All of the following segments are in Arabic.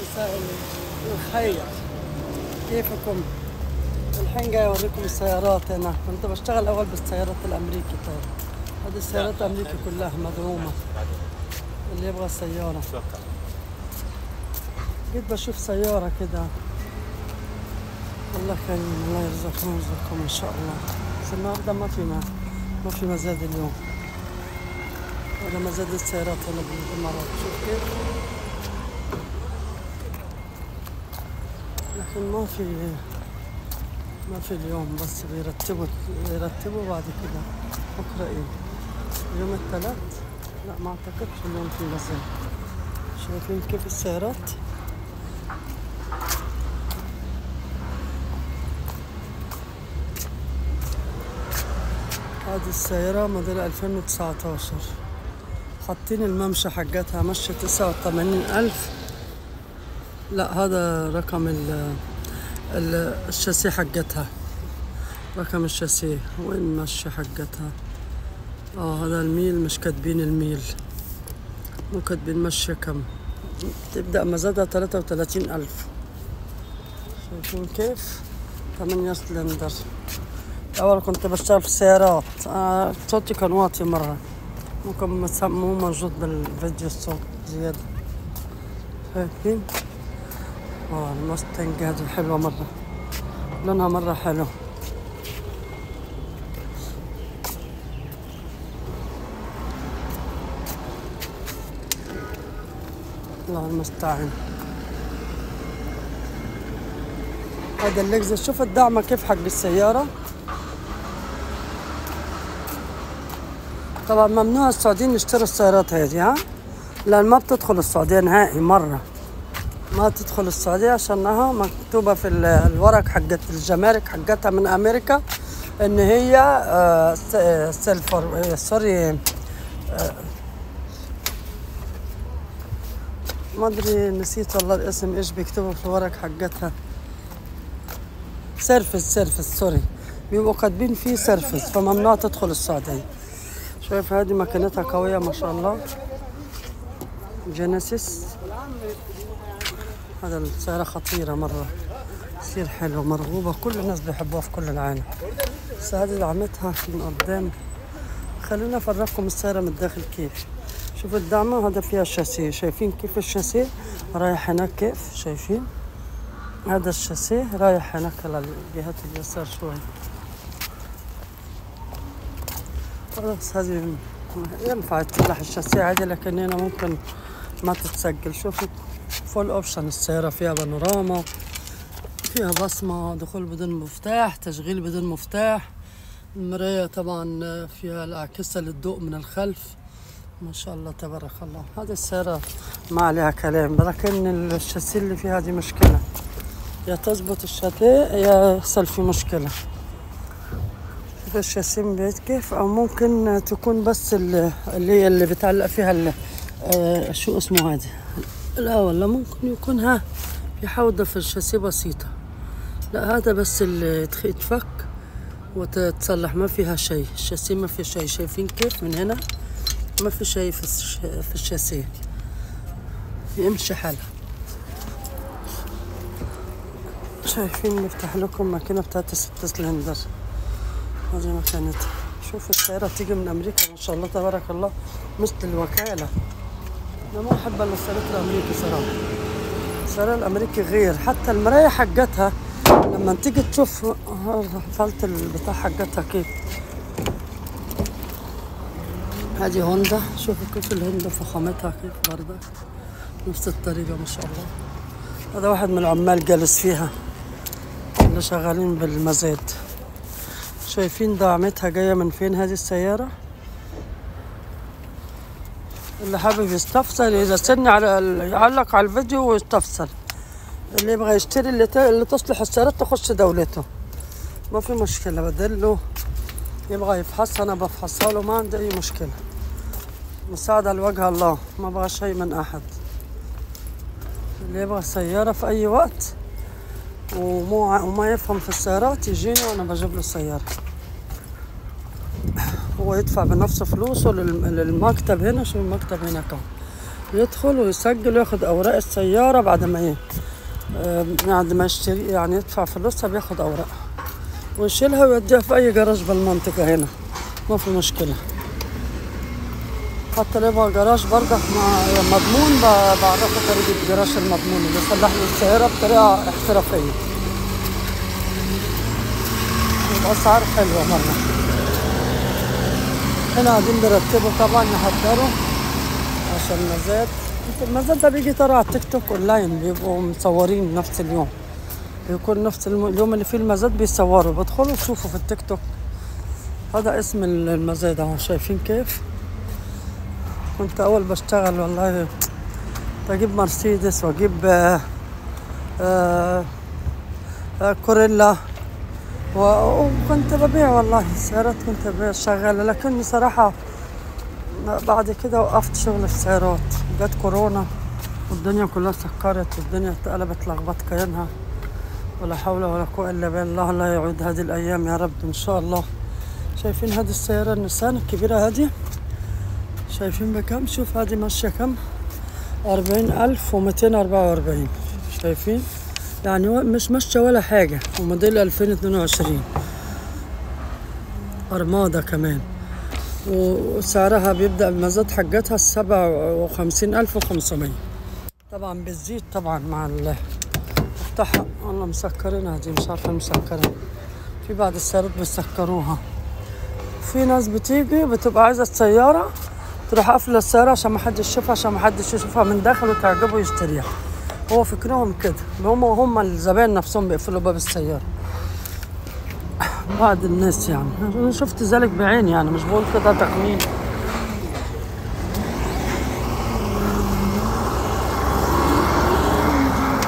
مساء الخير، كيفكم؟ الحين جاي اوريكم السيارات. انا كنت بشتغل اول بالسيارات الامريكي. طيب هذه السيارات الامريكي كلها مدعومه، اللي يبغى سياره. جيت بشوف سياره كده، الله كريم، الله يرزقكم ويرزقكم ان شاء الله. بس النهارده ما في مزاد اليوم، ولا مزاد السيارات هنا بالامارات. شوف كيف، لكن ما في اليوم، بس بيرتبوا بعد كده. بكره ايه؟ يوم الثلاث؟ لا ما اعتقدش اليوم في مزاد. شايفين كيف السيارات؟ هذه السيارة موديل 2019، حاطين الممشى حقتها مشي 89,000. لا هذا رقم الشاسيه حقتها، رقم الشاسيه. وين مشي حقتها؟ هذا الميل، مش كاتبين الميل، مو كاتبين مشي كم. تبدأ مزادها 33,000. شايفين كيف؟ 8 سلندر. أول كنت بشتغل في السيارات، صوتي كان واطي مرة، ممكن مو موجود بالفيديو الصوت زيادة. شايفين؟ المستنج هذه حلوة مرة، لونها مرة حلو. الله المستعان. هذا اللكزس، شوف الدعمة كيف حق السيارة. طبعا ممنوع السعوديين يشتروا السيارات هذه، لأن ما بتدخل السعودية نهائي مرة، ما تدخل السعودية عشانها مكتوبة في الورق حقت الجمارك حقتها من أمريكا إن هي ما أدري، نسيت والله الاسم، إيش بيكتبوا في الورق حقتها. سيرفس سوري، بيبقوا كاتبين فيه سيرفس، فممنوع تدخل السعودية. شايف هذه ماكينتها قوية ما شاء الله، جينيسيس. هذا السيارة خطيرة مرة، كثير حلو، مرغوبة، كل الناس بيحبوها في كل العالم. بس هذه دعمتها من قدام. خلونا افرجكم السيارة من الداخل كيف. شوفوا الدعمة، هذا فيها الشاسيه، شايفين كيف الشاسيه رايح هناك كيف؟ شايفين هذا الشاسيه رايح هناك على جهة اليسار شوي. خلاص هذه ينفع تصلح الشاسيه عادي، لكن هنا ممكن ما تتسجل. شوفوا فول اوبشن السيارة، فيها بانوراما، فيها بصمة، دخول بدون مفتاح، تشغيل بدون مفتاح. المراية طبعا فيها الأعكسة للضوء من الخلف، ما شاء الله تبارك الله. هذه السيارة ما عليها كلام، لكن الشاسيه اللي فيها دي مشكلة، يا تزبط الشاسيه يا يحصل في مشكلة. شوف الشاسيه من بعيد كيف، أو ممكن تكون بس اللي بتعلق فيها شو اسمه هذا. لا والله ممكن يكون في حوضة في الشاسيه بسيطة. لا هذا بس اللي يتفك وتتصلح، ما فيها شيء. الشاسيه ما في شيء، شايفين كيف من هنا ما في شيء في الشاسيه، يمشي حالها. شايفين نفتح لكم ماكينة بتاعت 6 سلندر، هذه مكانتها. شوف السيارة تيجي من أمريكا ما شاء الله تبارك الله، مثل الوكالة. أنا ما أحب السيارات الأمريكي صراحة، السيارة الأمريكي غير. حتى المراية حقتها لما تيجي تشوف حفلت البتاع حقتها كيف. هذه هوندا، شوفوا كيف الهوندا فخامتها كيف برضه، نفس الطريقة ما شاء الله. هذا واحد من العمال جالس فيها اللي شغالين بالمزاد. شايفين دعمتها جاية من فين هذه السيارة. اللي حابب يستفسر يرسلني يعلق على الفيديو ويستفسر. اللي يبغى يشتري اللي تصلح السيارات تخش دولته، ما في مشكلة. بدله يبغى يفحصها أنا بفحصها له، ما عندي أي مشكلة. مساعدة لوجه الله، ما أبغى شيء من أحد. اللي يبغى سيارة في أي وقت وما يفهم في السيارات يجيني وأنا بجيب له السيارة. هو يدفع بنفسه فلوسه للمكتب هنا. شو المكتب هنا كم يدخل ويسجل وياخد اوراق السيارة بعد ما يشتري، يعني يدفع فلوسها بياخد اوراق ويشيلها ويوديها في اي جراج بالمنطقة هنا، ما في مشكلة. حتى لو يبغى جراج برضك مضمون، بعرفه طريقة الجراج المضمون اللي يصلح له السيارة بطريقة احترافية بأسعار حلوة مرة. هنا قاعدين بيرتبوا طبعا يحضروا عشان المزاد. المزاد ده بيجي ترى على التيك توك اونلاين، بيبقوا مصورين نفس اليوم، بيكون نفس اليوم اللي فيه المزاد بيصوروا، بدخلوا تشوفوا في التيك توك. هذا اسم المزاد اهو، شايفين كيف؟ كنت اول بشتغل والله بجيب مرسيدس واجيب كوريلا وكنت ببيع والله سيارات، كنت ببيع شغالة. لكن بصراحة بعد كده وقفت شغل السيارات، جت كورونا والدنيا كلها سكرت والدنيا اتقلبت لخبط كيانها، ولا حول ولا قوة إلا بالله. لا يعود هذه الأيام يا رب إن شاء الله. شايفين هذه السيارة النيسان الكبيرة هذه؟ شايفين بكم؟ شوف هذه ماشية كم؟ 40,244. شايفين؟ يعني مش ماشية ولا حاجة، وموديل 2022 أرمادة كمان، وسعرها بيبدأ المزاد حقتها 57,500. طبعا بتزيد طبعا مع افتحها. والله مسكرينها دي، مش عارفة مسكرين، في بعض السيارات بيسكروها. في ناس بتيجي بتبقى عايزة السيارة تروح قافلة السيارة عشان محدش يشوفها، عشان محدش يشوفها من داخل وتعجبه يشتريها. هو فكرهم كده، هم الزبائن نفسهم بيقفلوا باب السيارة. بعض الناس يعني، أنا شفت ذلك بعيني، يعني مش بقول كده تخمين.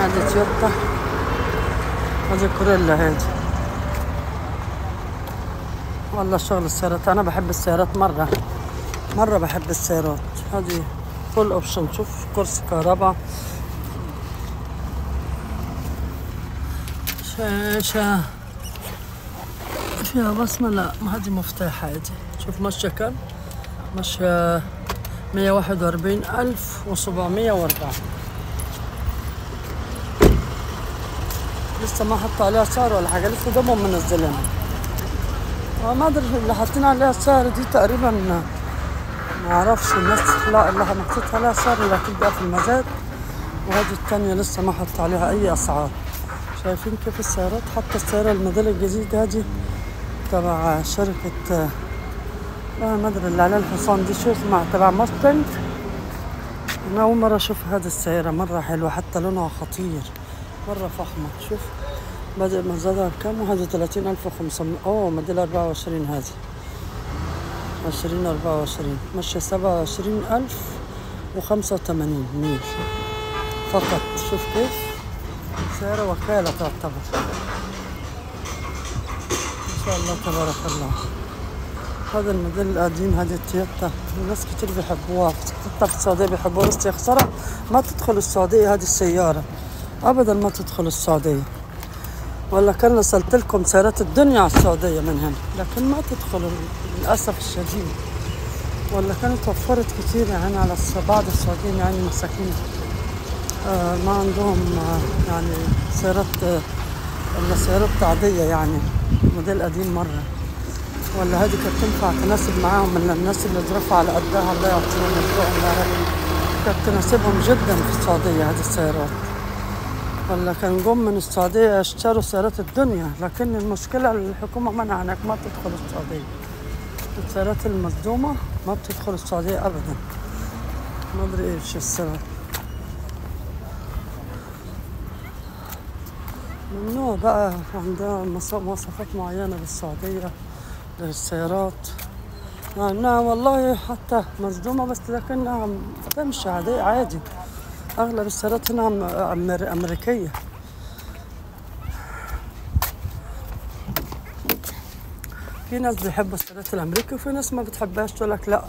هذه تويوتا، هذه كوريلا هذه. والله شغل السيارات، أنا بحب السيارات مرة بحب السيارات. هذه فول اوبشن، شوف كرسي كهرباء، شاشة فيها بصمة. لا هذه مفتاح عادي. شوف ماشية كم؟ ماشية 141,704. لسه ما حطوا عليها سعر ولا حاجة، لسه دمهم منزلينها. ما ادري اللي حاطين عليها السعر دي تقريبا، ما اعرفش الناس. لا اللي حطيت عليها سعر اللي هتبقى في المزاد، وهذه التانية لسه ما حط عليها اي اسعار. شايفين كيف السيارات؟ حتى السيارة الموديل الجديد هذه تبع شركة ما ادري اللي عليها الحصان دي، شو اسمها، تبع ماستنج. انا اول مرة اشوف هذه السيارة، مرة حلوة، حتى لونها خطير، مرة فخمة. شوف بدأ مزادها بكم؟ وهذه 30,500. اوه موديل 24 هذه، 2024 ماشية 27,085 ميل فقط. شوف كيف سيارة وكالة تعتبر، إن شاء الله تبارك الله. هذا الموديل القديم، هذه التويوتا، الناس كتير بيحبوها، حتى في السعودية بيحبوها، بس يا خسارة ما تدخل السعودية هذه السيارة أبدا، ما تدخل السعودية. ولا كان وصلت لكم سيارات الدنيا على السعودية من هنا، لكن ما تدخل للأسف الشديد. ولا كانت توفرت كتير يعني على بعض السعوديين، يعني مساكين ما عندهم يعني سيارات ولا سيارات عادية، يعني موديل قديم مرة. ولا هذه كانت تنفع تناسب معاهم، من الناس اللي ظروفها على قدها الله يعطيهم الرزق يا رب، كانت تناسبهم جدا في السعودية هذه السيارات. ولا كان جم من السعودية اشتروا سيارات الدنيا، لكن المشكلة الحكومة منع انك ما تدخل السعودية. السيارات المصدومة ما بتدخل السعودية ابدا، ما ادري ايش السبب. ممنوع بقى، عندها مواصفات معينة بالسعودية للسيارات، انها والله حتى مصدومة بس لكنها تمشي عادي. اغلب السيارات هنا امريكية. في ناس بيحبوا السيارات الامريكي وفي ناس ما بتحبهاش، تقول لك لا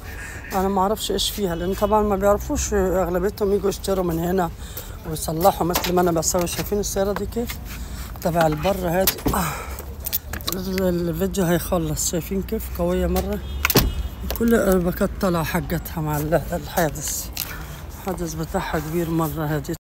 انا ما اعرفش ايش فيها، لان طبعا ما بيعرفوش اغلبيتهم يجوا يشتروا من هنا ويصلحوا مثل ما انا بسوي. شايفين السيارة دي كيف تبع البر هذه؟ الفيديو هيخلص. شايفين كيف قوية مرة، كل الباكات طالعة حقتها مع الحادث. الحدث بتاعها كبير مرة هادي.